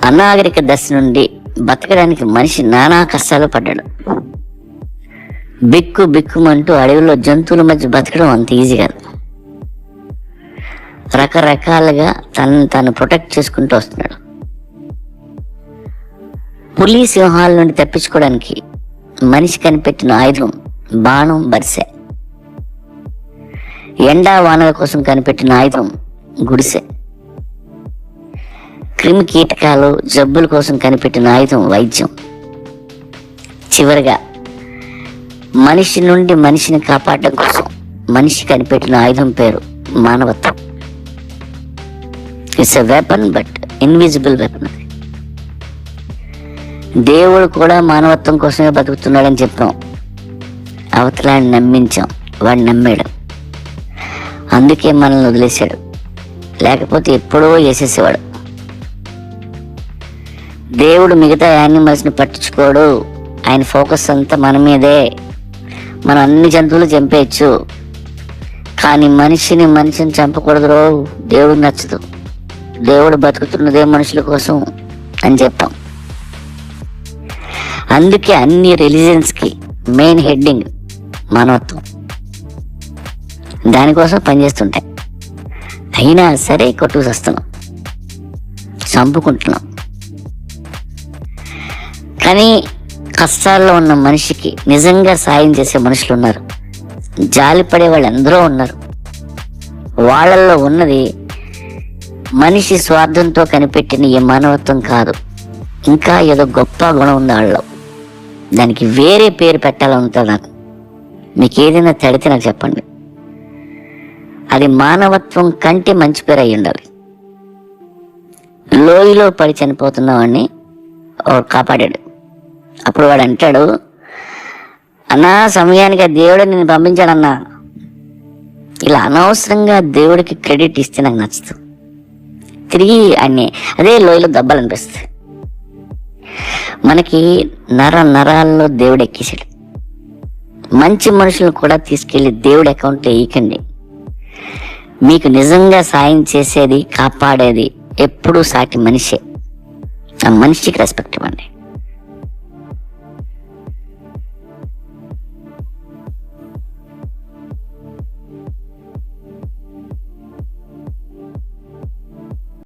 అనాగరిక దశ నుండి బతకడానికి మనిషి నానా కష్టాలు పడ్డాడు. బిక్కు బిక్కుమంటూ అడవిలో జంతువుల మధ్య బతకడం అంత ఈజీ కాదు. రకరకాలుగా తను ప్రొటెక్ట్ చేసుకుంటూ వస్తున్నాడు. పులి సింహాల నుండి తప్పించుకోవడానికి మనిషి కనిపెట్టిన ఆయుధం బాణం, బరిసె. ఎండా వానల కోసం కనిపెట్టిన ఆయుధం గుడిసె. క్రిమి కీటకాలు, జబ్బుల కోసం కనిపెట్టిన ఆయుధం వైద్యం. చివరిగా మనిషి నుండి మనిషిని కాపాడడం కోసం మనిషి కనిపెట్టిన ఆయుధం పేరు మానవత్వం. It's a weapon, but invisible weapon. దేవుడు కూడా మానవత్వం కోసమే బతుకుతున్నాడని చెప్పాం. అవతలాన్ని నమ్మించాం, వాడు నమ్మాడు. అందుకే మనల్ని వదిలేశాడు, లేకపోతే ఎప్పుడో వేసేసేవాడు. దేవుడు మిగతా యానిమల్స్ని పట్టించుకోడు. ఆయన ఫోకస్ అంతా మన మీదే. మనం అన్ని జంతువులు చంపేయచ్చు, కానీ మనిషిని చంపకూడదు. దేవుడికి నచ్చదు. దేవుడు బతుకుతున్నదే మనుషుల కోసం అని చెప్పాం. అందుకే అన్ని రిలీజియన్స్కి మెయిన్ హెడ్డింగ్ మానవత్వం. దానికోసం పనిచేస్తుంటాయి. అయినా సరే కొట్టుకు వస్తున్నాం, చంపుకుంటున్నాం. కానీ కష్టాల్లో ఉన్న మనిషికి నిజంగా సాయం చేసే మనుషులు ఉన్నారు. జాలిపడే వాళ్ళు ఎందరో ఉన్నారు. వాళ్ళల్లో ఉన్నది మనిషి స్వార్థంతో కనిపెట్టిన ఈ మానవత్వం కాదు, ఇంకా ఏదో గొప్ప గుణం ఉంది వాళ్ళలో. దానికి వేరే పేరు పెట్టాలంటుంది నాకు. మీకు ఏదైనా తడితే నాకు చెప్పండి. అది మానవత్వం కంటే మంచి పేరు అయి ఉండాలి. లోయలో పడి చనిపోతున్న వాడిని కాపాడాడు. అప్పుడు వాడు అంటాడు, అన్నా సమయానికి ఆ దేవుడు నేను పంపించాడన్నా. ఇలా అనవసరంగా దేవుడికి క్రెడిట్ ఇస్తే నాకు నచ్చదు. తిరిగి అన్నీ అదే లోయలో దెబ్బలనిపిస్తుంది. మనకి నరాల్లో దేవుడు ఎక్కేసాడు. మంచి మనుషులను కూడా తీసుకెళ్ళి దేవుడి అకౌంట్లో వేయకండి. మీకు నిజంగా సాయం చేసేది, కాపాడేది ఎప్పుడూ సాటి మనిషే. ఆ మనిషికి రెస్పెక్ట్.